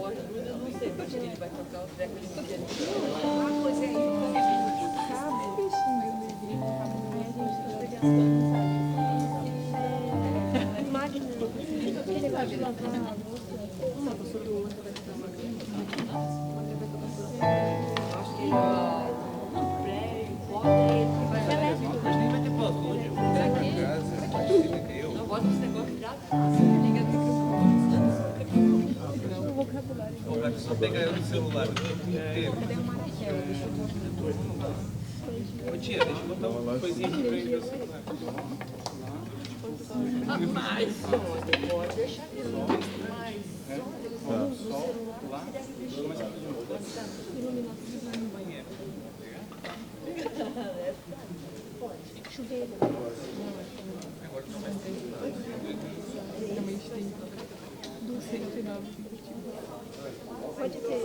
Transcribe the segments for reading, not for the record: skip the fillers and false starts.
Eu não sei, acho que ele vai tocar o treco de piano. Pois é, Não gosto desse negócio de dar liga no microfone. Só pega eu no celular. Ô tia, deixa eu botar uma coisinha aqui pra ele no celular. Mais sonho, pode deixar ele mais chuveiro. Do 109. Pode ter.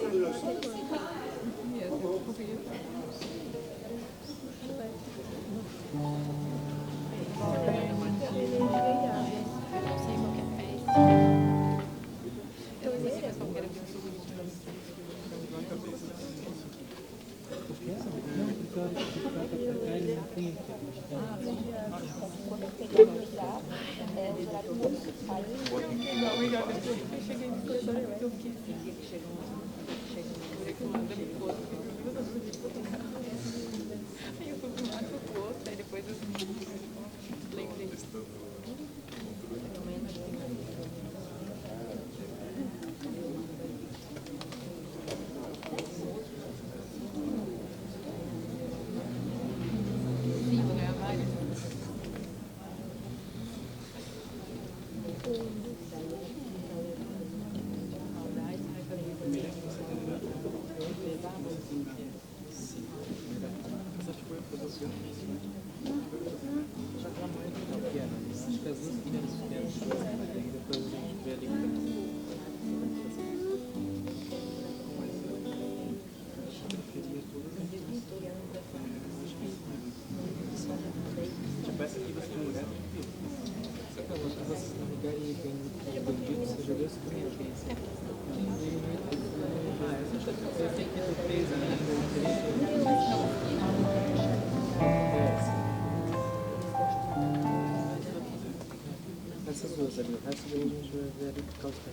Essas duas ali, o resto daí a gente vai ver ali por causa da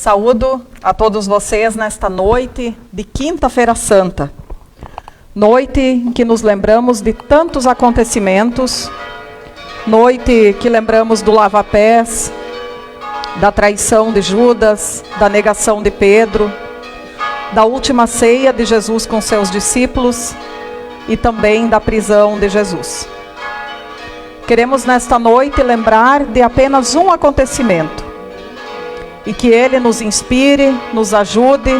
Saúdo a todos vocês nesta noite de Quinta-feira Santa. Noite em que nos lembramos de tantos acontecimentos. Noite que lembramos do lava-pés, da traição de Judas, da negação de Pedro, da última ceia de Jesus com seus discípulos e também da prisão de Jesus. Queremos nesta noite lembrar de apenas um acontecimento e que ele nos inspire, nos ajude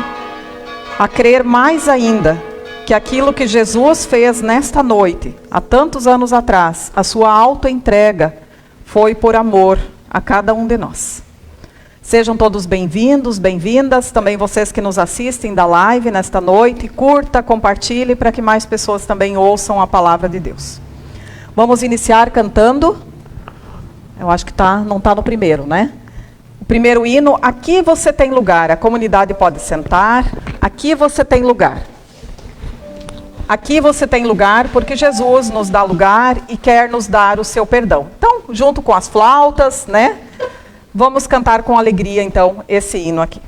a crer mais ainda que aquilo que Jesus fez nesta noite, há tantos anos atrás, a sua autoentrega, foi por amor a cada um de nós. Sejam todos bem-vindos, bem-vindas, também vocês que nos assistem da live nesta noite, curta, compartilhe para que mais pessoas também ouçam a palavra de Deus. Vamos iniciar cantando, eu acho que não está no primeiro, né? O primeiro hino, aqui você tem lugar, a comunidade pode sentar, aqui você tem lugar. Aqui você tem lugar porque Jesus nos dá lugar e quer nos dar o seu perdão. Então, junto com as flautas, né? Vamos cantar com alegria, então, esse hino aqui.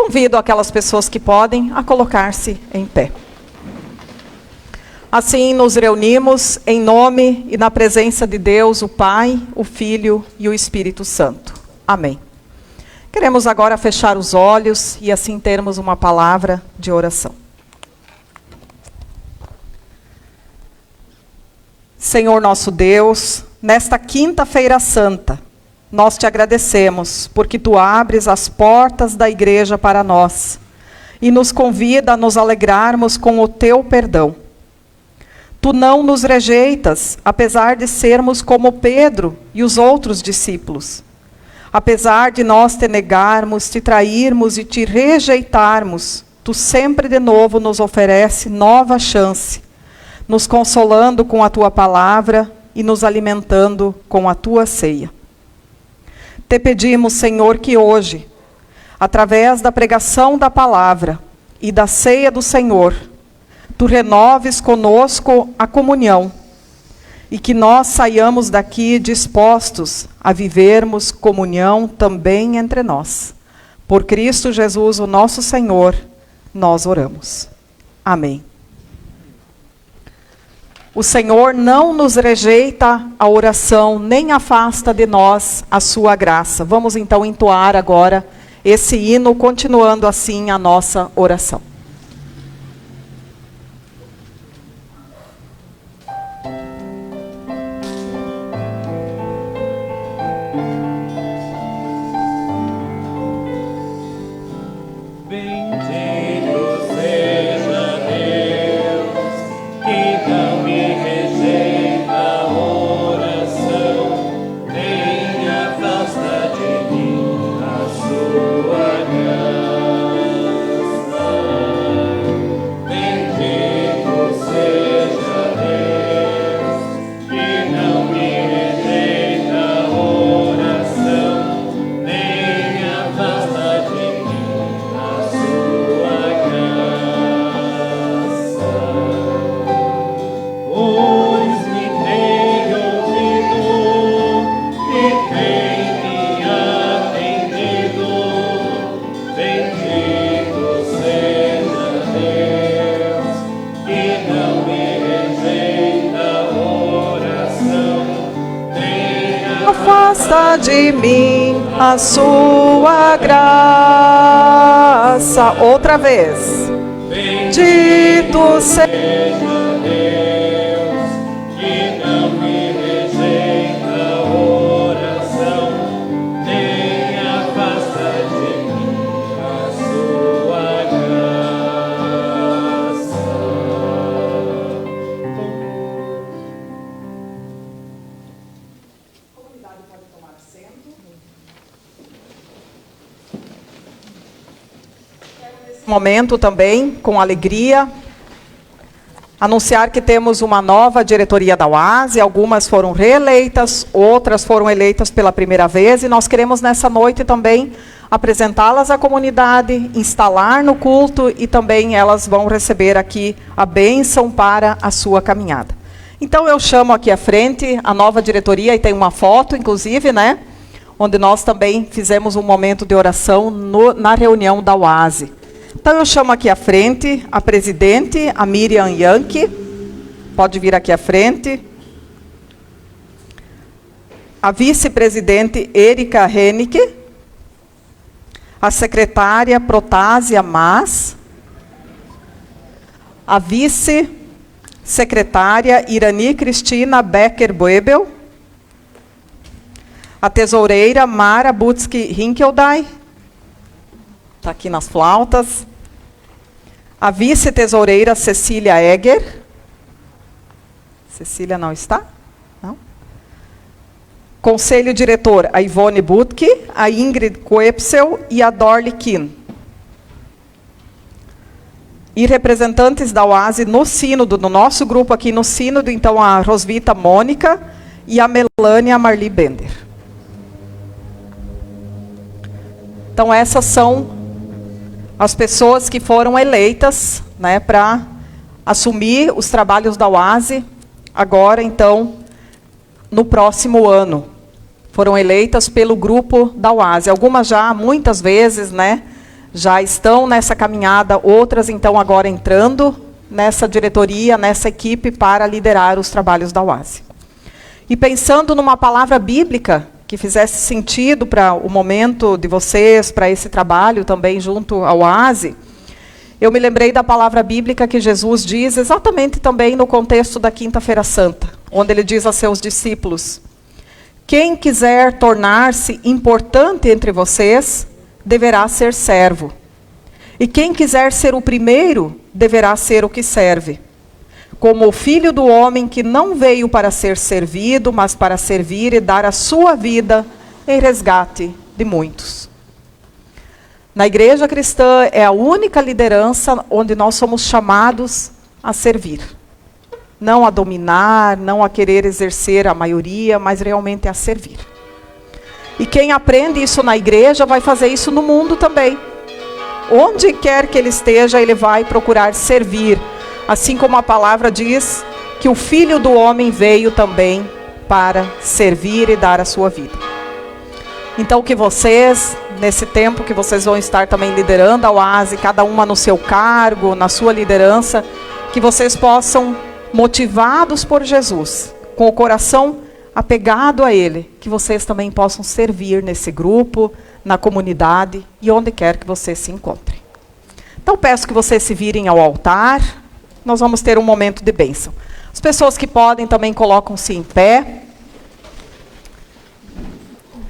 convido aquelas pessoas que podem a colocar-se em pé. Assim nos reunimos em nome e na presença de Deus, o Pai, o Filho e o Espírito Santo. Amém. Queremos agora fechar os olhos e assim termos uma palavra de oração. Senhor nosso Deus, nesta quinta-feira santa, nós te agradecemos porque tu abres as portas da igreja para nós e nos convida a nos alegrarmos com o teu perdão. Tu não nos rejeitas, apesar de sermos como Pedro e os outros discípulos. Apesar de nós te negarmos, te trairmos e te rejeitarmos, tu sempre de novo nos oferece nova chance, nos consolando com a tua palavra e nos alimentando com a tua ceia. Te pedimos, Senhor, que hoje, através da pregação da palavra e da ceia do Senhor, tu renoves conosco a comunhão e que nós saiamos daqui dispostos a vivermos comunhão também entre nós. Por Cristo Jesus, o nosso Senhor, nós oramos. Amém. O Senhor não nos rejeita a oração, nem afasta de nós a sua graça. Vamos então entoar agora esse hino, continuando assim a nossa oração. Afasta de mim a sua graça. Outra vez. Bendito seja Deus, que não me rejeita a oração, nem afasta de mim a sua graça. Momento também, com alegria, anunciar que temos uma nova diretoria da UASE. Algumas foram reeleitas, outras foram eleitas pela primeira vez, e nós queremos nessa noite também apresentá-las à comunidade, instalar no culto, e também elas vão receber aqui a bênção para a sua caminhada. Então eu chamo aqui à frente a nova diretoria, e tem uma foto, inclusive, né, onde nós também fizemos um momento de oração na reunião da UASE. Então eu chamo aqui à frente a presidente, a Miriam Yankee, pode vir aqui à frente. A vice-presidente Erika Hennicke, a secretária Protásia Mas, a vice-secretária Irani Cristina Becker-Boebel, a tesoureira Mara Butzki-Hinkeldai, está aqui nas flautas, a vice-tesoureira Cecília Egger. Cecília não está? Não. Conselho diretor, a Ivone Butke, a Ingrid Coepsel e a Dorli Kin. E representantes da UASE no sínodo, no nosso grupo aqui no sínodo, então a Rosvita Mônica e a Melânia Marli Bender. Então essas são as pessoas que foram eleitas, né, para assumir os trabalhos da UASE agora, então, no próximo ano. Foram eleitas pelo grupo da UASE. Algumas já, muitas vezes, né, já estão nessa caminhada, outras então agora entrando nessa diretoria, nessa equipe para liderar os trabalhos da UASE. E pensando numa palavra bíblica que fizesse sentido para o momento de vocês, para esse trabalho também junto ao UASE, eu me lembrei da palavra bíblica que Jesus diz exatamente também no contexto da Quinta-feira Santa, onde ele diz a seus discípulos: quem quiser tornar-se importante entre vocês, deverá ser servo. E quem quiser ser o primeiro, deverá ser o que serve. Como o Filho do Homem, que não veio para ser servido, mas para servir e dar a sua vida em resgate de muitos. Na igreja cristã é a única liderança onde nós somos chamados a servir. Não a dominar, não a querer exercer a maioria, mas realmente a servir. E quem aprende isso na igreja vai fazer isso no mundo também. Onde quer que ele esteja, ele vai procurar servir. Assim como a palavra diz que o Filho do Homem veio também para servir e dar a sua vida. Então que vocês, nesse tempo que vocês vão estar também liderando a UASE, cada uma no seu cargo, na sua liderança, que vocês possam, motivados por Jesus, com o coração apegado a Ele, que vocês também possam servir nesse grupo, na comunidade e onde quer que vocês se encontrem. Então peço que vocês se virem ao altar, nós vamos ter um momento de bênção. As pessoas que podem também colocam-se em pé.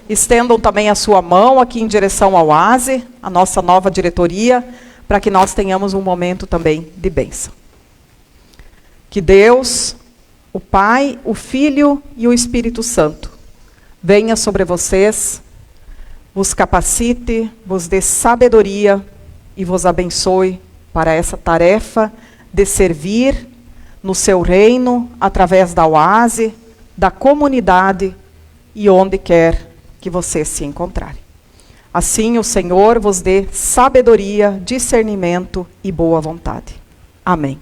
Estendam também a sua mão aqui em direção ao UASE, a nossa nova diretoria, para que nós tenhamos um momento também de bênção. Que Deus, o Pai, o Filho e o Espírito Santo venha sobre vocês, vos capacite, vos dê sabedoria e vos abençoe para essa tarefa de servir no seu reino, através da UASE, da comunidade e onde quer que vocês se encontrarem. Assim o Senhor vos dê sabedoria, discernimento e boa vontade. Amém.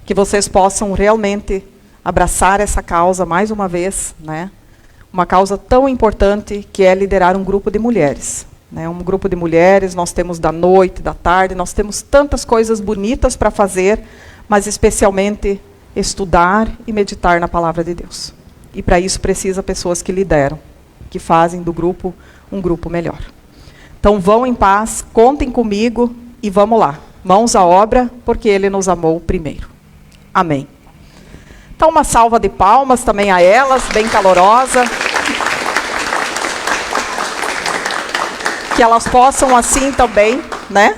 Que vocês possam realmente abraçar essa causa mais uma vez, né? Uma causa tão importante que é liderar um grupo de mulheres. Né? Um grupo de mulheres, nós temos da noite, da tarde, nós temos tantas coisas bonitas para fazer, mas especialmente estudar e meditar na palavra de Deus. E para isso precisa pessoas que lideram, que fazem do grupo um grupo melhor. Então vão em paz, contem comigo e vamos lá. Mãos à obra, porque Ele nos amou primeiro. Amém. Então uma salva de palmas também a elas, bem calorosa. Que elas possam assim também, né,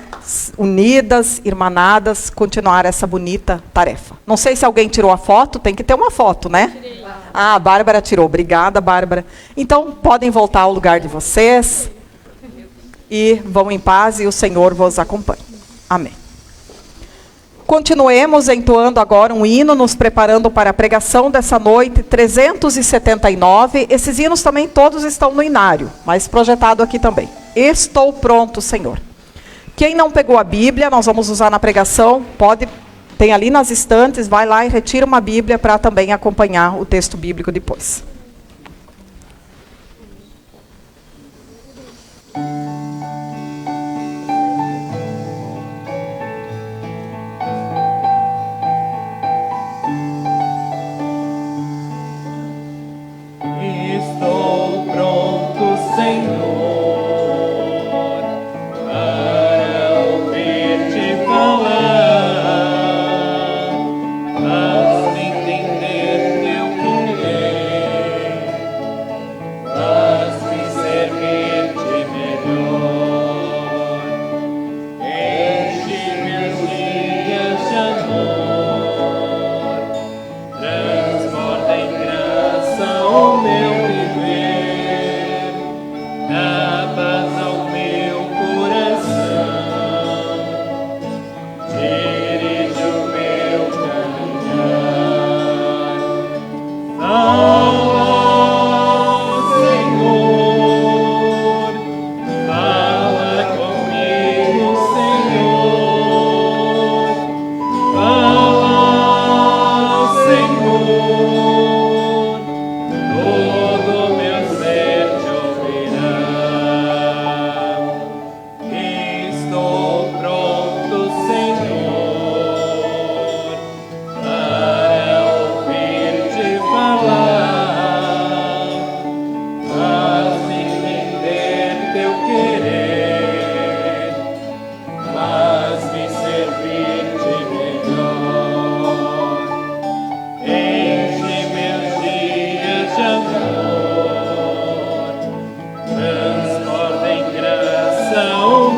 unidas, irmanadas, continuar essa bonita tarefa. Não sei se alguém tirou a foto, tem que ter uma foto, né? Ah, a Bárbara tirou. Obrigada, Bárbara. Então, podem voltar ao lugar de vocês e vão em paz e o Senhor vos acompanhe. Amém. Continuemos entoando agora um hino, nos preparando para a pregação dessa noite, 379. Esses hinos também todos estão no inário, mas projetado aqui também. Estou pronto, Senhor. Quem não pegou a Bíblia, nós vamos usar na pregação, pode, tem ali nas estantes, vai lá e retira uma Bíblia para também acompanhar o texto bíblico depois. Estou pronto, Senhor, para ouvir-te falar, a entender teu querer.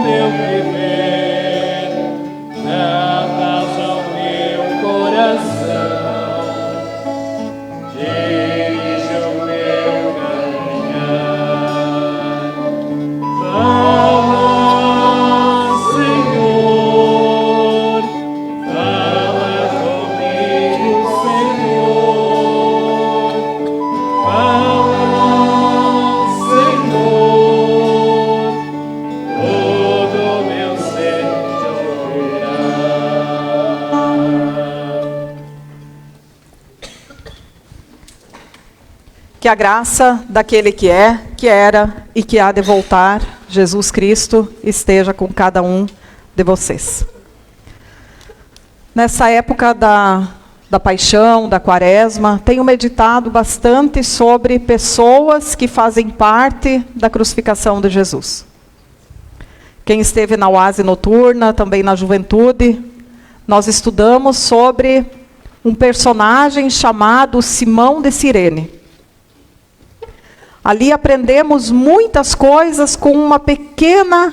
meu viver, dá paz ao meu coração, dirige o meu caminhar. Fala, Senhor, fala comigo, Senhor, fala, Senhor, todo meu ser te ouvirá. Que a graça daquele que é, que era e que há de voltar, Jesus Cristo, esteja com cada um de vocês. Nessa época da paixão, da quaresma, tenho meditado bastante sobre pessoas que fazem parte da crucificação de Jesus. Quem esteve na oase noturna, também na juventude, nós estudamos sobre um personagem chamado Simão de Cirene. Ali aprendemos muitas coisas com uma pequena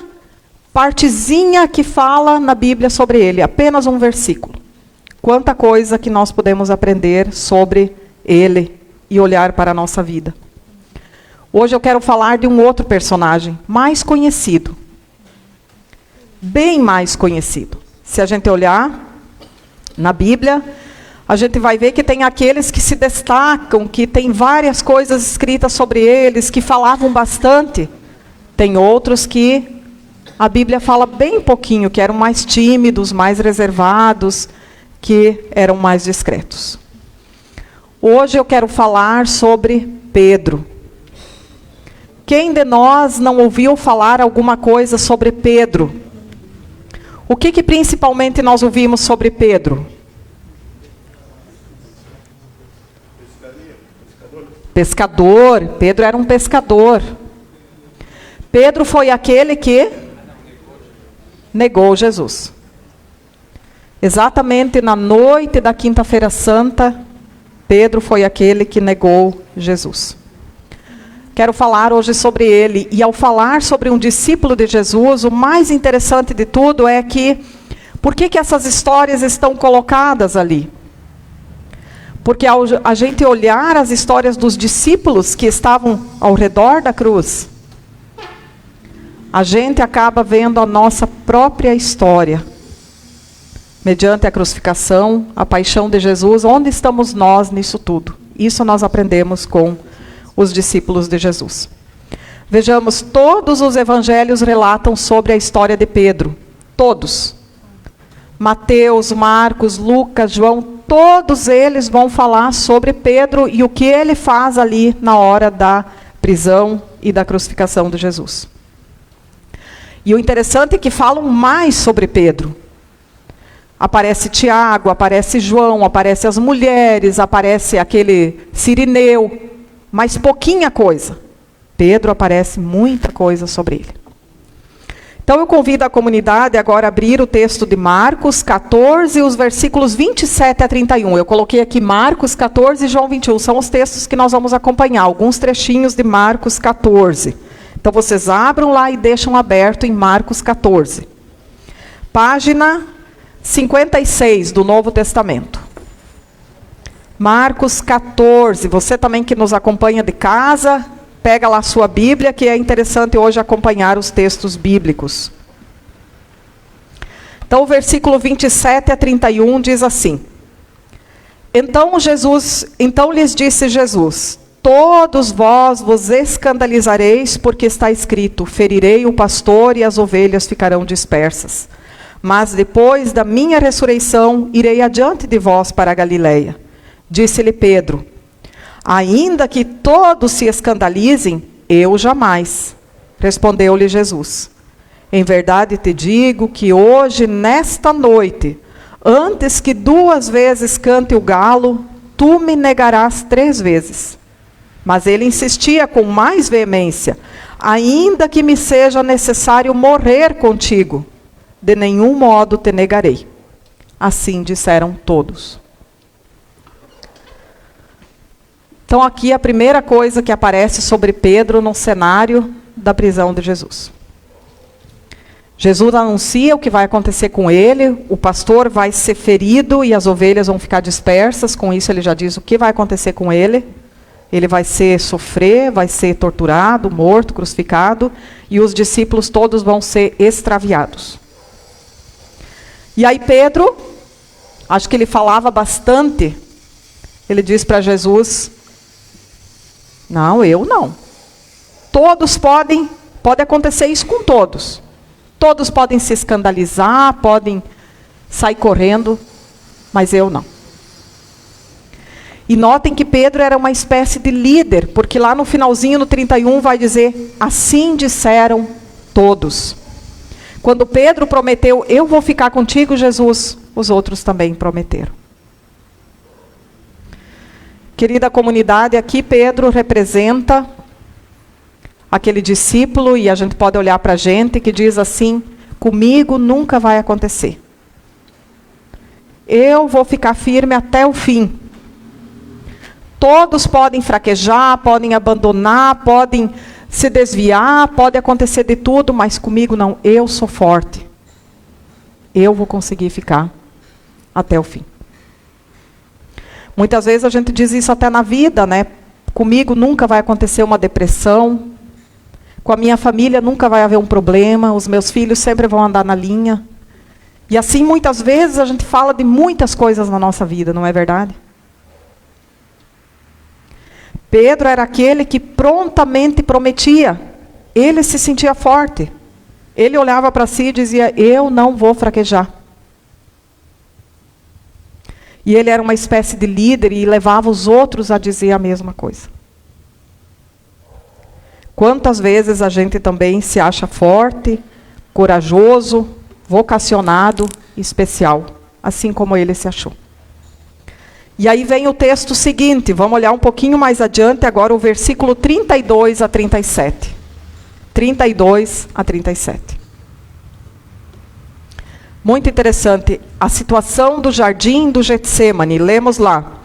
partezinha que fala na Bíblia sobre ele, apenas um versículo. Quanta coisa que nós podemos aprender sobre ele e olhar para a nossa vida. Hoje eu quero falar de um outro personagem, mais conhecido. Bem mais conhecido. Se a gente olhar na Bíblia, a gente vai ver que tem aqueles que se destacam, que tem várias coisas escritas sobre eles, que falavam bastante. Tem outros que a Bíblia fala bem pouquinho, que eram mais tímidos, mais reservados, que eram mais discretos. Hoje eu quero falar sobre Pedro. Quem de nós não ouviu falar alguma coisa sobre Pedro? O que principalmente nós ouvimos sobre Pedro? Pescador. Pedro era um pescador. Pedro foi aquele que negou Jesus. Exatamente na noite da Quinta-feira Santa, Pedro foi aquele que negou Jesus. Quero falar hoje sobre ele. E ao falar sobre um discípulo de Jesus, o mais interessante de tudo é que, por que essas histórias estão colocadas ali? Porque ao a gente olhar as histórias dos discípulos que estavam ao redor da cruz, a gente acaba vendo a nossa própria história. Mediante a crucificação, a paixão de Jesus, onde estamos nós nisso tudo? Isso nós aprendemos com os discípulos de Jesus. Vejamos, todos os evangelhos relatam sobre a história de Pedro. Todos. Mateus, Marcos, Lucas, João, todos eles vão falar sobre Pedro e o que ele faz ali na hora da prisão e da crucificação de Jesus. E o interessante é que falam mais sobre Pedro. Aparece Tiago, aparece João, aparece as mulheres, aparece aquele Cirineu, mas pouquinha coisa. Pedro aparece muita coisa sobre ele. Então eu convido a comunidade agora a abrir o texto de Marcos 14, os versículos 27 a 31. Eu coloquei aqui Marcos 14 e João 21, são os textos que nós vamos acompanhar, alguns trechinhos de Marcos 14. Então vocês abram lá e deixam aberto em Marcos 14. Página 56 do Novo Testamento. Marcos 14, você também que nos acompanha de casa, pega lá a sua Bíblia, que é interessante hoje acompanhar os textos bíblicos. Então, o versículo 27 a 31 diz assim: Então lhes disse Jesus: Todos vós vos escandalizareis, porque está escrito: Ferirei o pastor e as ovelhas ficarão dispersas. Mas depois da minha ressurreição, irei adiante de vós para a Galileia. Disse-lhe Pedro: Ainda que todos se escandalizem, eu jamais. Respondeu-lhe Jesus: Em verdade te digo que hoje, nesta noite, antes que 2 vezes cante o galo, tu me negarás 3 vezes. Mas ele insistia com mais veemência: Ainda que me seja necessário morrer contigo, de nenhum modo te negarei. Assim disseram todos. Então aqui a primeira coisa que aparece sobre Pedro no cenário da prisão de Jesus. Jesus anuncia o que vai acontecer com ele, o pastor vai ser ferido e as ovelhas vão ficar dispersas, com isso ele já diz o que vai acontecer com ele. Ele vai sofrer, vai ser torturado, morto, crucificado, e os discípulos todos vão ser extraviados. E aí Pedro, acho que ele falava bastante, ele diz para Jesus, não, eu não. Todos pode acontecer isso com todos. Todos podem se escandalizar, podem sair correndo, mas eu não. E notem que Pedro era uma espécie de líder, porque lá no finalzinho, no 31, vai dizer, assim disseram todos. Quando Pedro prometeu, eu vou ficar contigo, Jesus, os outros também prometeram. Querida comunidade, aqui Pedro representa aquele discípulo, e a gente pode olhar para a gente, que diz assim, comigo nunca vai acontecer. Eu vou ficar firme até o fim. Todos podem fraquejar, podem abandonar, podem se desviar, pode acontecer de tudo, mas comigo não, eu sou forte. Eu vou conseguir ficar até o fim. Muitas vezes a gente diz isso até na vida, né? Comigo nunca vai acontecer uma depressão, com a minha família nunca vai haver um problema, os meus filhos sempre vão andar na linha. E assim, muitas vezes, a gente fala de muitas coisas na nossa vida, não é verdade? Pedro era aquele que prontamente prometia. Ele se sentia forte. Ele olhava para si e dizia, eu não vou fraquejar. E ele era uma espécie de líder e levava os outros a dizer a mesma coisa. Quantas vezes a gente também se acha forte, corajoso, vocacionado, especial, assim como ele se achou. E aí vem o texto seguinte, vamos olhar um pouquinho mais adiante, agora o versículo 32 a 37. 32 a 37. Muito interessante, a situação do jardim do Getsêmani, lemos lá.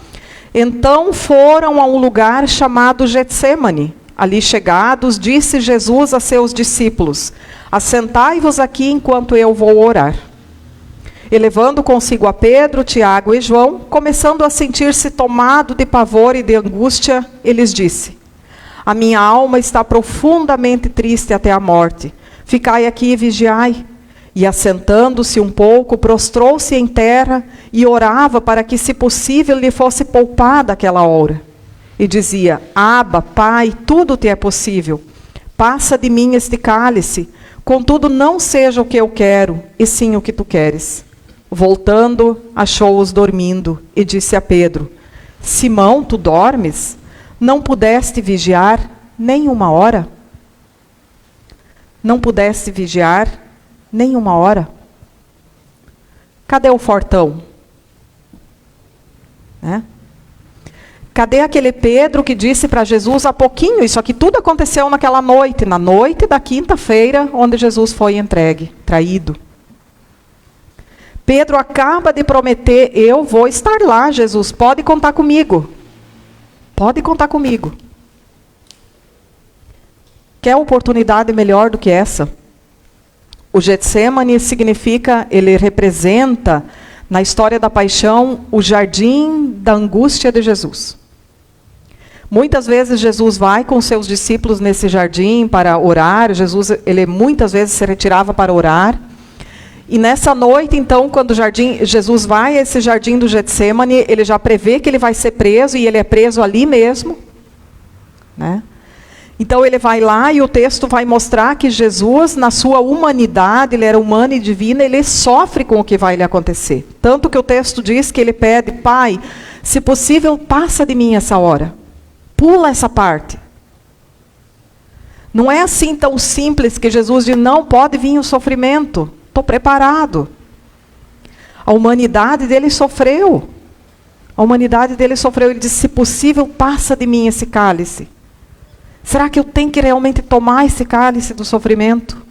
Então foram a um lugar chamado Getsêmani. Ali chegados, disse Jesus a seus discípulos, assentai-vos aqui enquanto eu vou orar. E levando consigo a Pedro, Tiago e João, começando a sentir-se tomado de pavor e de angústia, ele disse, a minha alma está profundamente triste até a morte. Ficai aqui e vigiai. E assentando-se um pouco, prostrou-se em terra e orava para que, se possível, lhe fosse poupada aquela hora. E dizia, Abba, Pai, tudo te é possível. Passa de mim este cálice, contudo não seja o que eu quero, e sim o que tu queres. Voltando, achou-os dormindo, e disse a Pedro, Simão, tu dormes? Não pudeste vigiar nem uma hora? Não pudeste vigiar nem uma hora? Cadê o fortão? Cadê aquele Pedro que disse para Jesus há pouquinho, isso aqui tudo aconteceu naquela noite, na noite da quinta-feira, onde Jesus foi entregue, traído. Pedro acaba de prometer, eu vou estar lá, Jesus, pode contar comigo. Pode contar comigo. Quer oportunidade melhor do que essa? O Getsêmani significa, ele representa, na história da paixão, o jardim da angústia de Jesus. Muitas vezes Jesus vai com seus discípulos nesse jardim para orar. Jesus, ele muitas vezes se retirava para orar. E nessa noite, então, quando Jesus vai a esse jardim do Getsêmani, ele já prevê que ele vai ser preso, e ele é preso ali mesmo. Então ele vai lá e o texto vai mostrar que Jesus, na sua humanidade, ele era humano e divino, ele sofre com o que vai lhe acontecer. Tanto que o texto diz que ele pede, Pai, se possível, passa de mim essa hora. Pula essa parte. Não é assim tão simples que Jesus diz, não, pode vir o sofrimento. Estou preparado. A humanidade dele sofreu. A humanidade dele sofreu. Ele disse, se possível, passa de mim esse cálice. Será que eu tenho que realmente tomar esse cálice do sofrimento?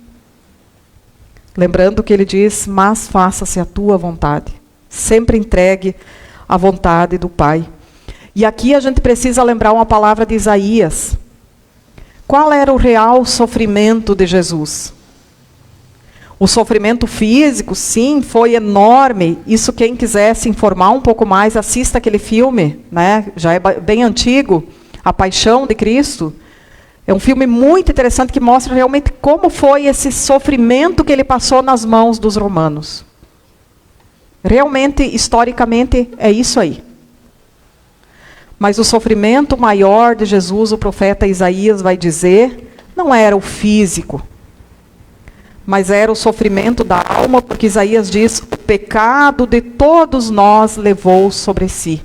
Lembrando que ele diz, mas faça-se a tua vontade. Sempre entregue a vontade do Pai. E aqui a gente precisa lembrar uma palavra de Isaías. Qual era o real sofrimento de Jesus? O sofrimento físico, sim, foi enorme. Isso, quem quiser se informar um pouco mais, assista aquele filme, né? Já é bem antigo, A Paixão de Cristo. É um filme muito interessante que mostra realmente como foi esse sofrimento que ele passou nas mãos dos romanos. Realmente, historicamente, é isso aí. Mas o sofrimento maior de Jesus, o profeta Isaías vai dizer, não era o físico, mas era o sofrimento da alma, porque Isaías diz, o pecado de todos nós levou sobre si.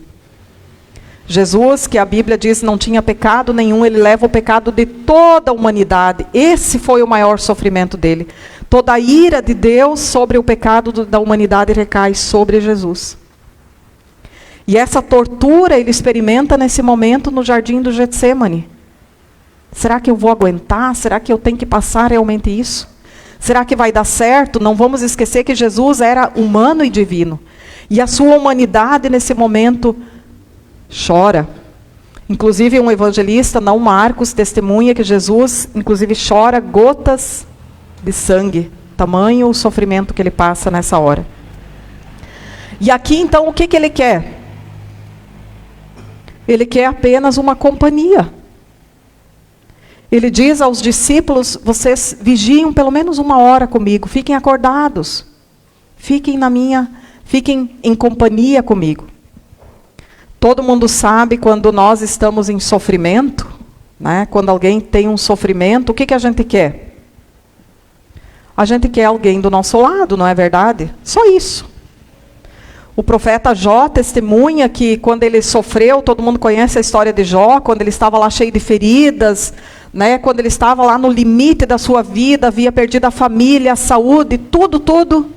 Jesus, que a Bíblia diz não tinha pecado nenhum, ele leva o pecado de toda a humanidade. Esse foi o maior sofrimento dele. Toda a ira de Deus sobre o pecado da humanidade recai sobre Jesus. E essa tortura ele experimenta nesse momento no jardim do Getsêmani. Será que eu vou aguentar? Será que eu tenho que passar realmente isso? Será que vai dar certo? Não vamos esquecer que Jesus era humano e divino. E a sua humanidade nesse momento chora. Inclusive um evangelista, não Marcos, testemunha que Jesus, inclusive, chora gotas de sangue. Tamanho o sofrimento que ele passa nessa hora. E aqui então o que ele quer? Ele quer apenas uma companhia. Ele diz aos discípulos, vocês vigiem pelo menos 1 hora comigo, fiquem acordados, fiquem em companhia comigo. Todo mundo sabe quando nós estamos em sofrimento, né? Quando alguém tem um sofrimento, o que a gente quer? A gente quer alguém do nosso lado, não é verdade? Só isso. O profeta Jó testemunha que quando ele sofreu, todo mundo conhece a história de Jó, quando ele estava lá cheio de feridas, né, quando ele estava lá no limite da sua vida, havia perdido a família, a saúde, tudo.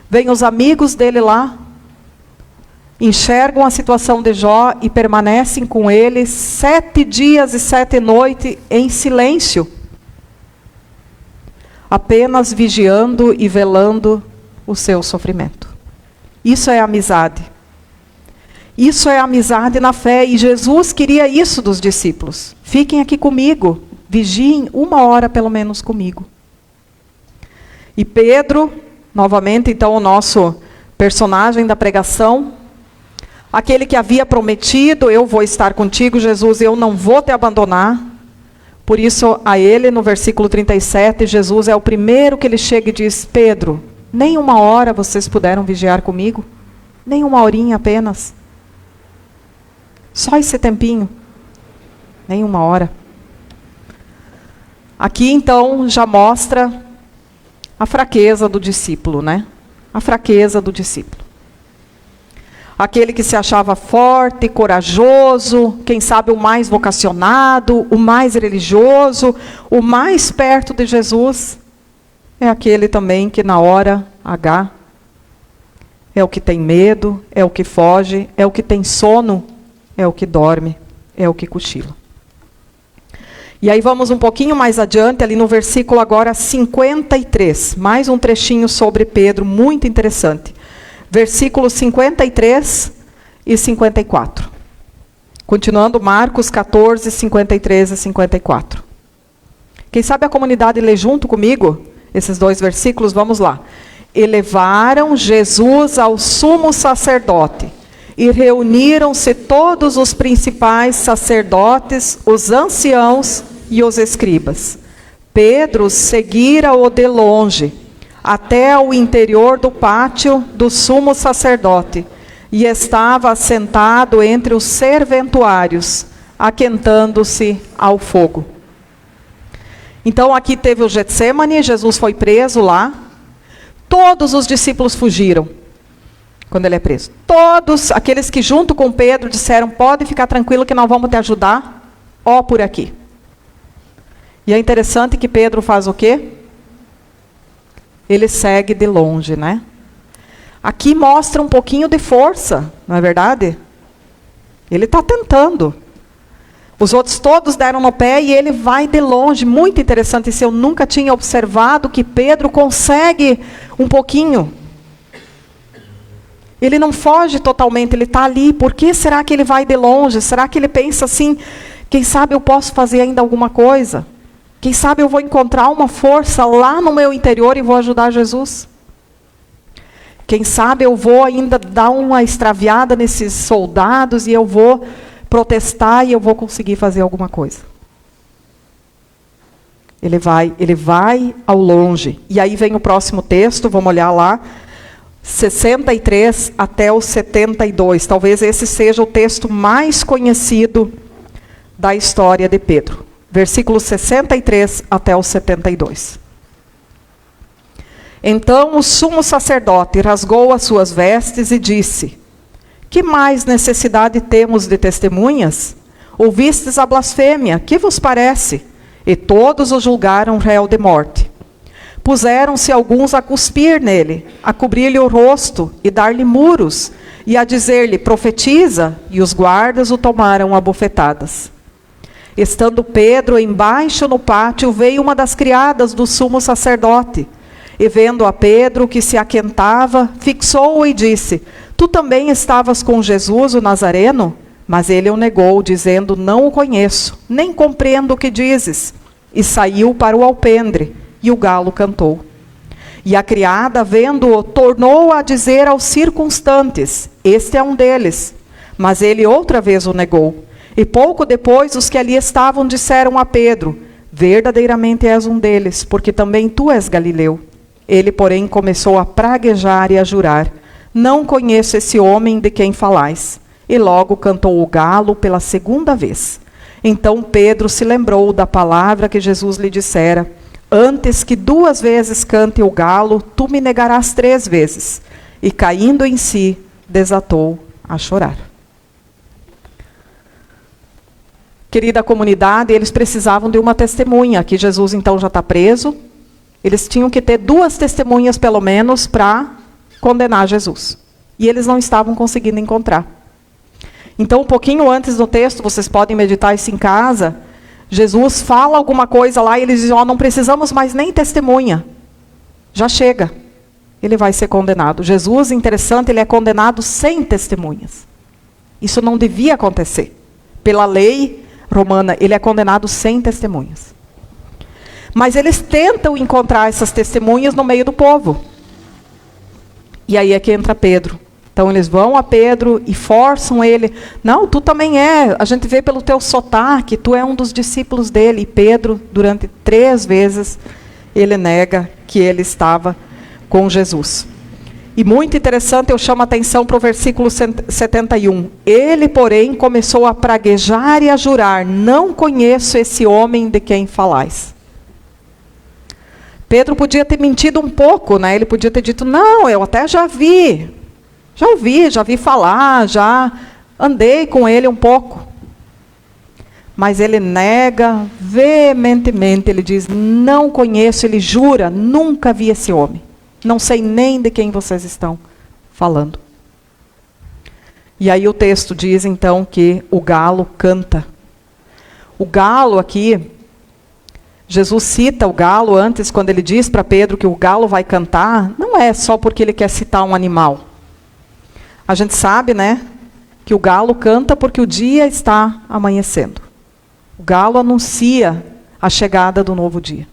Vêm os amigos dele lá, enxergam a situação de Jó e permanecem com ele 7 dias e 7 noites em silêncio, apenas vigiando e velando o seu sofrimento. Isso é amizade. Isso é amizade na fé. E Jesus queria isso dos discípulos. Fiquem aqui comigo. Vigiem 1 hora pelo menos comigo. E Pedro, novamente então o nosso personagem da pregação, aquele que havia prometido, eu vou estar contigo, Jesus, eu não vou te abandonar. Por isso a ele, no versículo 37, Jesus é o primeiro que ele chega e diz, Pedro, nem 1 hora vocês puderam vigiar comigo? Nem 1 horinha apenas? Só esse tempinho? Nem 1 hora. Aqui então já mostra a fraqueza do discípulo, né? A fraqueza do discípulo. Aquele que se achava forte, corajoso, quem sabe o mais vocacionado, o mais religioso, o mais perto de Jesus, é aquele também que na hora H é o que tem medo, é o que foge, é o que tem sono, é o que dorme, é o que cochila. E aí vamos um pouquinho mais adiante, ali no versículo agora 53, mais um trechinho sobre Pedro, muito interessante. Versículos 53 e 54. Continuando, Marcos 14, 53 e 54. Quem sabe a comunidade lê junto comigo esses 2 versículos? Vamos lá. E levaram Jesus ao sumo sacerdote, e reuniram-se todos os principais sacerdotes, os anciãos e os escribas. Pedro seguira-o de longe, até ao interior do pátio do sumo sacerdote, e estava assentado entre os serventuários, aquentando-se ao fogo. Então aqui teve o Getsêmani, Jesus foi preso lá, todos os discípulos fugiram, quando ele é preso. Todos aqueles que junto com Pedro disseram, pode ficar tranquilo que nós vamos te ajudar, ó por aqui. E é interessante que Pedro faz o quê? Ele segue de longe, né? Aqui mostra um pouquinho de força, não é verdade? Ele está tentando. Os outros todos deram no pé e ele vai de longe. Muito interessante isso. Eu nunca tinha observado que Pedro consegue um pouquinho. Ele não foge totalmente, ele está ali. Por que será que ele vai de longe? Será que ele pensa assim, quem sabe eu posso fazer ainda alguma coisa? Quem sabe eu vou encontrar uma força lá no meu interior e vou ajudar Jesus. Quem sabe eu vou ainda dar uma extraviada nesses soldados e eu vou protestar e eu vou conseguir fazer alguma coisa. Ele vai ao longe. E aí vem o próximo texto, vamos olhar lá, 63 até o 72. Talvez esse seja o texto mais conhecido da história de Pedro. Versículos 63 até o 72. Então o sumo sacerdote rasgou as suas vestes e disse: que mais necessidade temos de testemunhas? Ouvistes a blasfêmia, que vos parece? E todos o julgaram réu de morte. Puseram-se alguns a cuspir nele, a cobrir-lhe o rosto e dar-lhe muros, e a dizer-lhe: profetiza, e os guardas o tomaram a bofetadas. Estando Pedro embaixo no pátio, veio uma das criadas do sumo sacerdote, e vendo a Pedro que se aquentava, fixou-o e disse: tu também estavas com Jesus o Nazareno? Mas ele o negou, dizendo: não o conheço, nem compreendo o que dizes. E saiu para o alpendre, e o galo cantou. E a criada, vendo-o, tornou a dizer aos circunstantes: este é um deles. Mas ele outra vez o negou. E pouco depois os que ali estavam disseram a Pedro: verdadeiramente és um deles, porque também tu és galileu. Ele, porém, começou a praguejar e a jurar: não conheço esse homem de quem falais. E logo cantou o galo pela segunda vez. Então Pedro se lembrou da palavra que Jesus lhe dissera: antes que 2 vezes cante o galo, tu me negarás 3 vezes. E caindo em si, desatou a chorar. Querida comunidade, eles precisavam de uma testemunha. Aqui Jesus então já está preso. Eles tinham que ter 2 testemunhas pelo menos para condenar Jesus. E eles não estavam conseguindo encontrar. Então, um pouquinho antes do texto, vocês podem meditar isso em casa, Jesus fala alguma coisa lá e eles dizem: não precisamos mais nem testemunha. Já chega. Ele vai ser condenado. Jesus, interessante, ele é condenado sem testemunhas. Isso não devia acontecer. Pela lei romana, ele é condenado sem testemunhas. Mas eles tentam encontrar essas testemunhas no meio do povo. E aí é que entra Pedro. Então eles vão a Pedro e forçam ele: não, tu também é, a gente vê pelo teu sotaque, tu é um dos discípulos dele. E Pedro, durante 3 vezes, ele nega que ele estava com Jesus. E muito interessante, eu chamo a atenção para o versículo 71. Ele, porém, começou a praguejar e a jurar: não conheço esse homem de quem falais. Pedro podia ter mentido um pouco, né? Ele podia ter dito: não, eu até já vi falar, já andei com ele um pouco. Mas ele nega veementemente, ele diz: não conheço, ele jura: nunca vi esse homem. Não sei nem de quem vocês estão falando. E aí o texto diz então que o galo canta. O galo aqui, Jesus cita o galo antes, quando ele diz para Pedro que o galo vai cantar, não é só porque ele quer citar um animal. A gente sabe, né, que o galo canta porque o dia está amanhecendo. O galo anuncia a chegada do novo dia.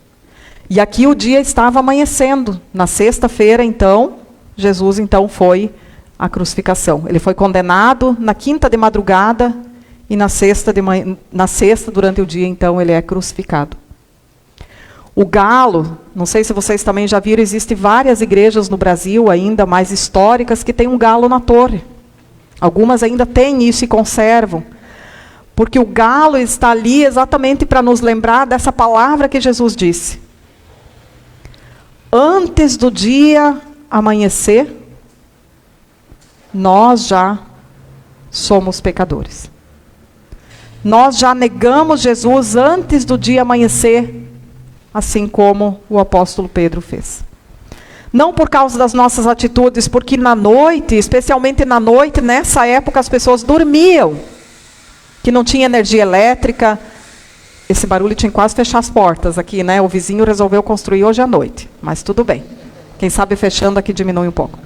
E aqui o dia estava amanhecendo. Na sexta-feira, então, Jesus então foi à crucificação. Ele foi condenado na quinta de madrugada e na sexta, durante o dia, então, ele é crucificado. O galo, não sei se vocês também já viram, existem várias igrejas no Brasil ainda, mais históricas, que tem um galo na torre. Algumas ainda têm isso e conservam. Porque o galo está ali exatamente para nos lembrar dessa palavra que Jesus disse. Antes do dia amanhecer, nós já somos pecadores. Nós já negamos Jesus antes do dia amanhecer, assim como o apóstolo Pedro fez. Não por causa das nossas atitudes, porque na noite, especialmente na noite, nessa época as pessoas dormiam, que não tinha energia elétrica. Esse barulho tinha que quase fechar as portas aqui, né? O vizinho resolveu construir hoje à noite, mas tudo bem. Quem sabe fechando aqui diminui um pouco.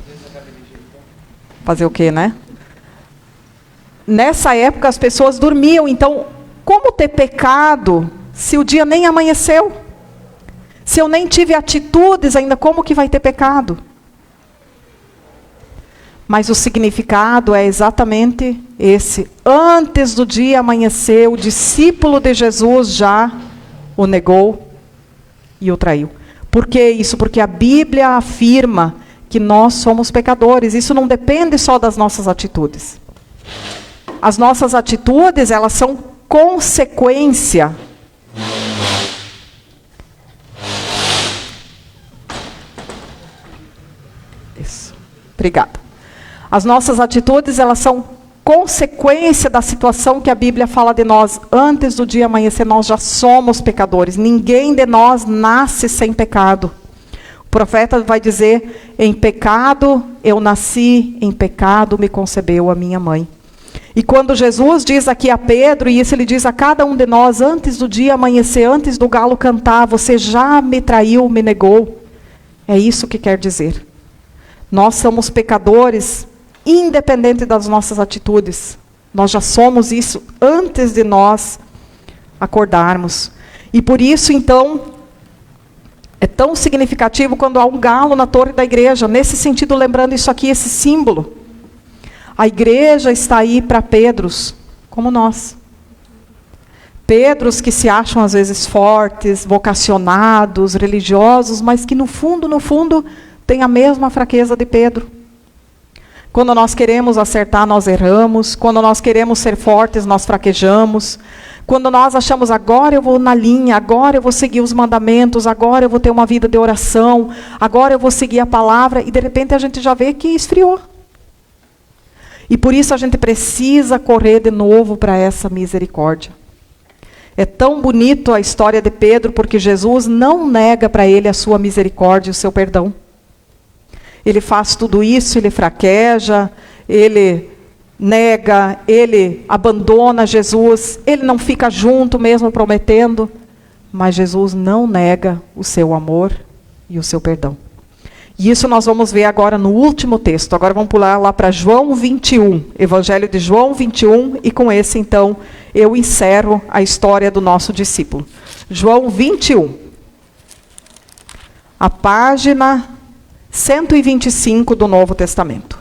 Fazer o quê, né? Nessa época as pessoas dormiam, então como ter pecado Se o dia nem amanheceu? Se eu nem tive atitudes ainda, como que vai ter pecado? Mas o significado é exatamente esse. Antes do dia amanhecer, o discípulo de Jesus já o negou e o traiu. Por que isso? Porque a Bíblia afirma que nós somos pecadores. Isso não depende só das nossas atitudes. As nossas atitudes, elas são consequência. Isso. Obrigada. As nossas atitudes, elas são consequência da situação que a Bíblia fala de nós. Antes do dia amanhecer, nós já somos pecadores. Ninguém de nós nasce sem pecado. O profeta vai dizer, em pecado eu nasci, em pecado me concebeu a minha mãe. E quando Jesus diz aqui a Pedro, e isso ele diz a cada um de nós, antes do dia amanhecer, antes do galo cantar, você já me traiu, me negou. É isso que quer dizer. Nós somos pecadores, independente das nossas atitudes. Nós já somos isso antes de nós acordarmos. E por isso, então, é tão significativo quando há um galo na torre da igreja. Nesse sentido, lembrando isso aqui, esse símbolo. A igreja está aí para Pedros, como nós. Pedros que se acham às vezes fortes, vocacionados, religiosos, mas que no fundo, têm a mesma fraqueza de Pedro. Quando nós queremos acertar, nós erramos. Quando nós queremos ser fortes, nós fraquejamos. Quando nós achamos, agora eu vou na linha, agora eu vou seguir os mandamentos, agora eu vou ter uma vida de oração, agora eu vou seguir a palavra, e de repente a gente já vê que esfriou. E por isso a gente precisa correr de novo para essa misericórdia. É tão bonito a história de Pedro, porque Jesus não nega para ele a sua misericórdia e o seu perdão. Ele faz tudo isso, ele fraqueja, ele nega, ele abandona Jesus, ele não fica junto mesmo prometendo, mas Jesus não nega o seu amor e o seu perdão. E isso nós vamos ver agora no último texto. Agora vamos pular lá para João 21, Evangelho de João 21, e com esse então eu encerro a história do nosso discípulo. João 21, a página 125 do Novo Testamento.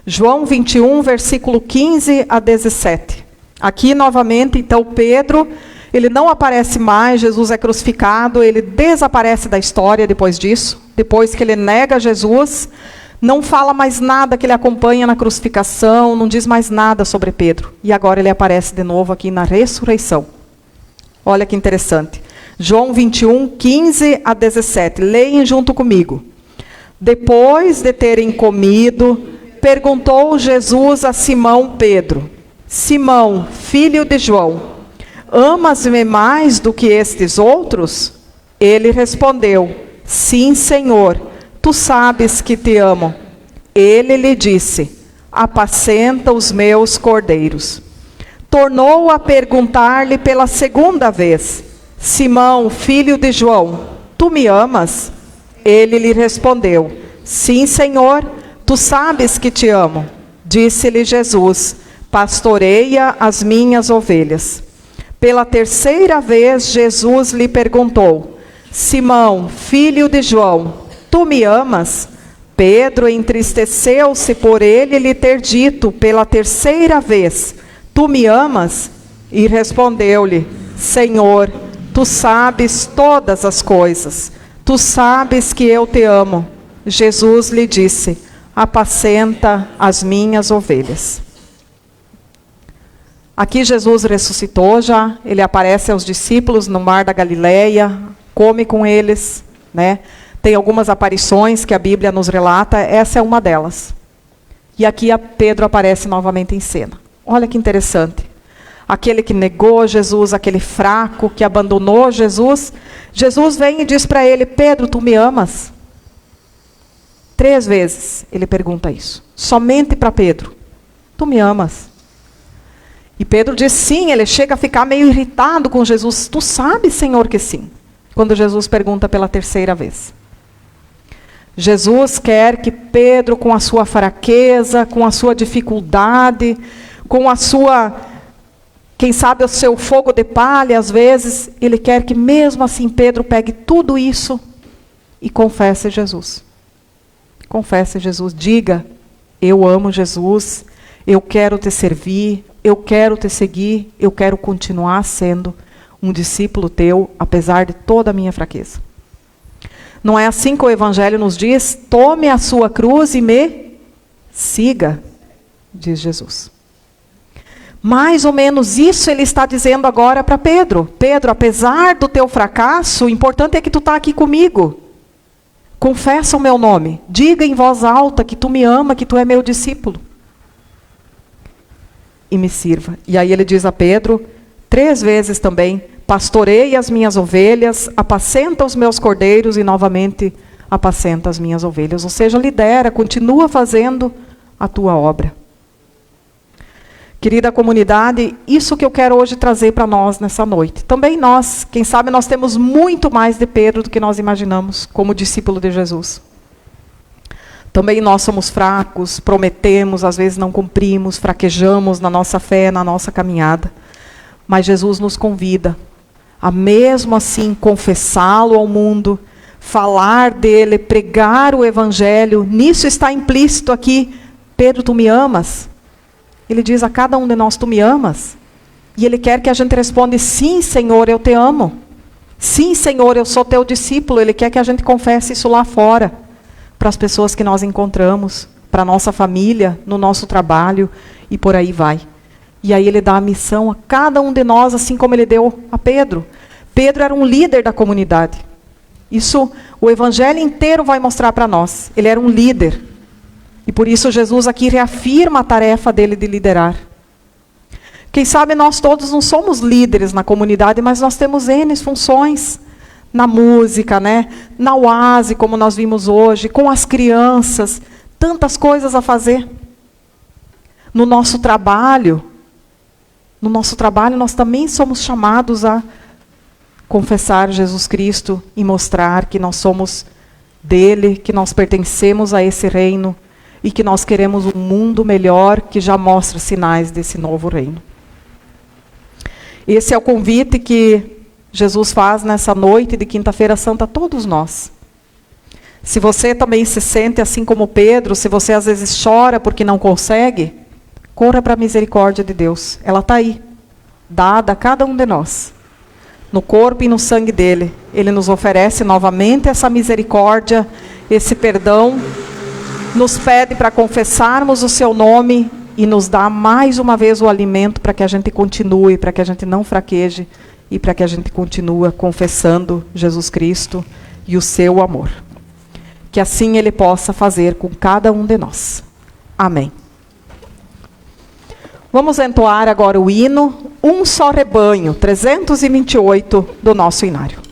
João 21, versículo 15 a 17. Aqui novamente, então, Pedro, ele não aparece mais, Jesus é crucificado, ele desaparece da história depois disso. Depois que ele nega Jesus, não fala mais nada que ele acompanha na crucificação, não diz mais nada sobre Pedro. E agora ele aparece de novo aqui na ressurreição. Olha que interessante. João 21, 15 a 17. Leem junto comigo. Depois de terem comido, perguntou Jesus a Simão Pedro: Simão, filho de João, amas-me mais do que estes outros? Ele respondeu: Sim, Senhor, tu sabes que te amo. Ele lhe disse: Apacenta os meus cordeiros. Tornou a perguntar-lhe pela segunda vez: Simão, filho de João, tu me amas? Ele lhe respondeu: Sim, Senhor, tu sabes que te amo. Disse-lhe Jesus: Pastoreia as minhas ovelhas. Pela terceira vez, Jesus lhe perguntou: Simão, filho de João, tu me amas? Pedro entristeceu-se por ele lhe ter dito pela terceira vez: Tu me amas? E respondeu-lhe: Senhor, tu sabes todas as coisas. Tu sabes que eu te amo. Jesus lhe disse: Apacenta as minhas ovelhas. Aqui Jesus ressuscitou já, ele aparece aos discípulos no mar da Galileia, come com eles, né? Tem algumas aparições que a Bíblia nos relata, essa é uma delas. E aqui Pedro aparece novamente em cena. Olha que interessante. Aquele que negou Jesus, aquele fraco que abandonou Jesus, Jesus vem e diz para ele: Pedro, tu me amas? 3 vezes ele pergunta isso, somente para Pedro: Tu me amas? E Pedro diz sim, ele chega a ficar meio irritado com Jesus: Tu sabes, Senhor, que sim. Quando Jesus pergunta pela terceira vez. Jesus quer que Pedro, com a sua fraqueza, com a sua dificuldade, com a sua, quem sabe, o seu fogo de palha, às vezes, ele quer que mesmo assim Pedro pegue tudo isso e confesse Jesus. Confesse Jesus, diga, eu amo Jesus, eu quero te servir, eu quero te seguir, eu quero continuar sendo um discípulo teu, apesar de toda a minha fraqueza. Não é assim que o Evangelho nos diz? Tome a sua cruz e me siga, diz Jesus. Mais ou menos isso ele está dizendo agora para Pedro. Pedro, apesar do teu fracasso, o importante é que tu está aqui comigo. Confessa o meu nome. Diga em voz alta que tu me ama, que tu é meu discípulo. E me sirva. E aí ele diz a Pedro, 3 vezes também, pastorei as minhas ovelhas, apacenta os meus cordeiros e novamente apacenta as minhas ovelhas. Ou seja, lidera, continua fazendo a tua obra. Querida comunidade, isso que eu quero hoje trazer para nós nessa noite. Também nós, quem sabe nós temos muito mais de Pedro do que nós imaginamos como discípulo de Jesus. Também nós somos fracos, prometemos, às vezes não cumprimos, fraquejamos na nossa fé, na nossa caminhada. Mas Jesus nos convida a mesmo assim confessá-lo ao mundo, falar dele, pregar o Evangelho. Nisso está implícito aqui, Pedro, tu me amas? Ele diz a cada um de nós, tu me amas? E ele quer que a gente responda, sim, Senhor, eu te amo. Sim, Senhor, eu sou teu discípulo. Ele quer que a gente confesse isso lá fora, para as pessoas que nós encontramos, para a nossa família, no nosso trabalho, e por aí vai. E aí ele dá a missão a cada um de nós, assim como ele deu a Pedro. Pedro era um líder da comunidade. Isso o Evangelho inteiro vai mostrar para nós. Ele era um líder. E por isso Jesus aqui reafirma a tarefa dele de liderar. Quem sabe nós todos não somos líderes na comunidade, mas nós temos N funções. Na música, né? Na UASE, como nós vimos hoje, com as crianças. Tantas coisas a fazer. No nosso trabalho nós também somos chamados a confessar Jesus Cristo e mostrar que nós somos dele, que nós pertencemos a esse reino e que nós queremos um mundo melhor que já mostra sinais desse novo reino. Esse é o convite que Jesus faz nessa noite de Quinta-feira Santa a todos nós. Se você também se sente assim como Pedro, se você às vezes chora porque não consegue, corra para a misericórdia de Deus. Ela está aí, dada a cada um de nós. No corpo e no sangue dele. Ele nos oferece novamente essa misericórdia, esse perdão. Nos pede para confessarmos o seu nome e nos dá mais uma vez o alimento para que a gente continue, para que a gente não fraqueje e para que a gente continue confessando Jesus Cristo e o seu amor. Que assim ele possa fazer com cada um de nós. Amém. Vamos entoar agora o hino Um Só Rebanho, 328 do nosso inário.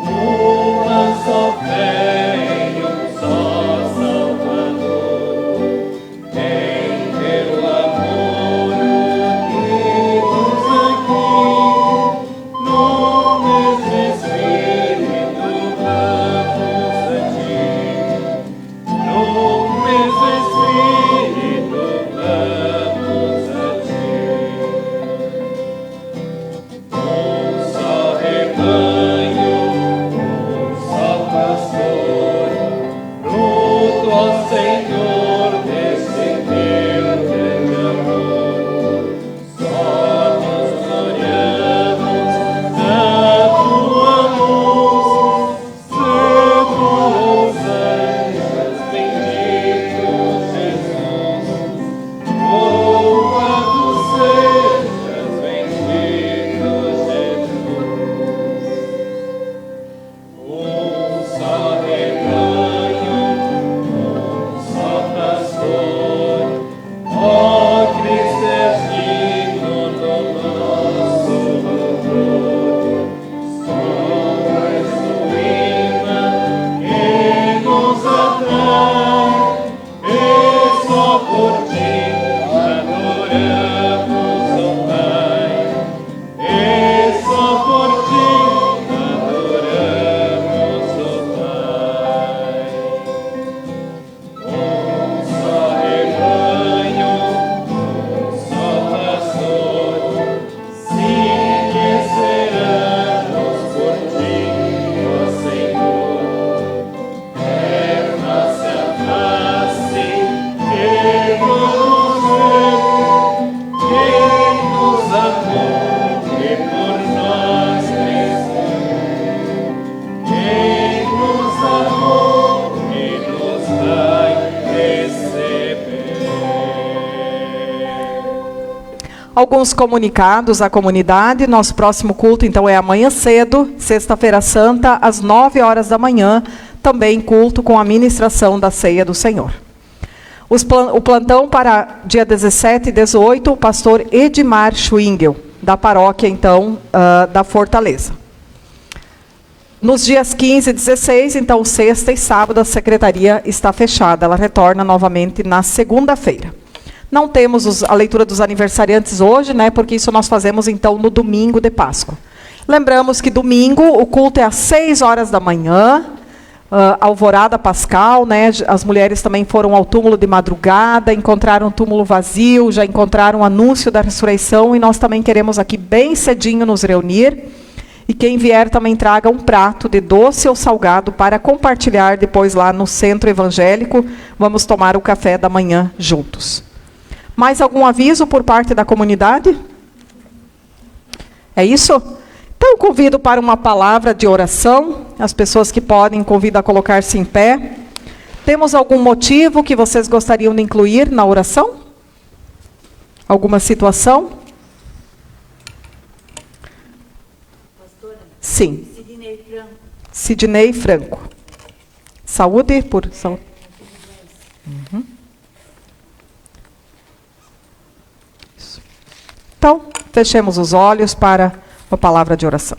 Um Alguns comunicados à comunidade. Nosso próximo culto, então, é amanhã cedo, sexta-feira santa, às 9 horas da manhã. Também culto com a ministração da Ceia do Senhor. O plantão para dia 17 e 18, o pastor Edmar Schwingel, da paróquia, então, da Fortaleza. Nos dias 15 e 16, então, sexta e sábado, a secretaria está fechada. Ela retorna novamente na segunda-feira. Não temos a leitura dos aniversariantes hoje, né, porque isso nós fazemos, então, no domingo de Páscoa. Lembramos que domingo o culto é às 6 horas da manhã, alvorada pascal, né, as mulheres também foram ao túmulo de madrugada, encontraram o túmulo vazio, já encontraram o anúncio da ressurreição, e nós também queremos aqui bem cedinho nos reunir. E quem vier também traga um prato de doce ou salgado para compartilhar depois lá no centro evangélico. Vamos tomar o café da manhã juntos. Mais algum aviso por parte da comunidade? É isso? Então, convido para uma palavra de oração. As pessoas que podem, convido a colocar-se em pé. Temos algum motivo que vocês gostariam de incluir na oração? Alguma situação? Pastora? Sim. Sidney Franco. Sidney Franco. Saúde por saúde. Uhum. Isso. Então, fechemos os olhos para uma palavra de oração.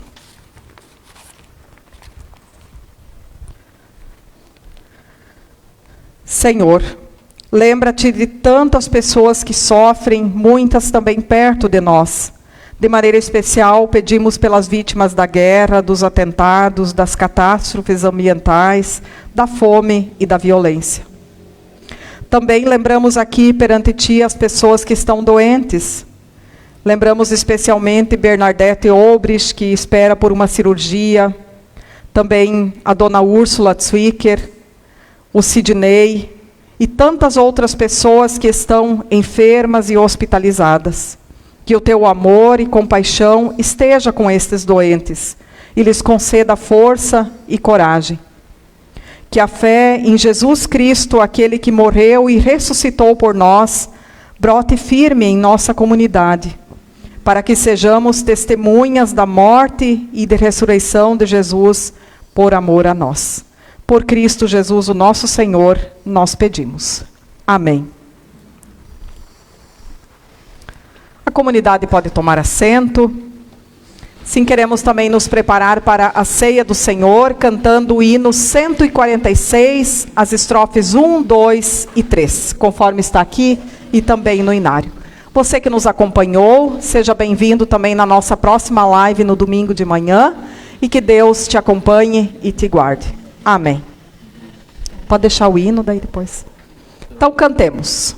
Senhor, lembra-te de tantas pessoas que sofrem, muitas também perto de nós. De maneira especial, pedimos pelas vítimas da guerra, dos atentados, das catástrofes ambientais, da fome e da violência. Também lembramos aqui perante Ti as pessoas que estão doentes. Lembramos especialmente Bernadette Obrich, que espera por uma cirurgia. Também a dona Úrsula Zwicker, o Sidney e tantas outras pessoas que estão enfermas e hospitalizadas. Que o Teu amor e compaixão esteja com estes doentes e lhes conceda força e coragem. Que a fé em Jesus Cristo, aquele que morreu e ressuscitou por nós, brote firme em nossa comunidade, para que sejamos testemunhas da morte e da ressurreição de Jesus por amor a nós. Por Cristo Jesus, o nosso Senhor, nós pedimos. Amém. A comunidade pode tomar assento. Sim, queremos também nos preparar para a ceia do Senhor, cantando o hino 146, as estrofes 1, 2 e 3, conforme está aqui e também no inário. Você que nos acompanhou, seja bem-vindo também na nossa próxima live no domingo de manhã, e que Deus te acompanhe e te guarde. Amém. Pode deixar o hino daí depois. Então, cantemos.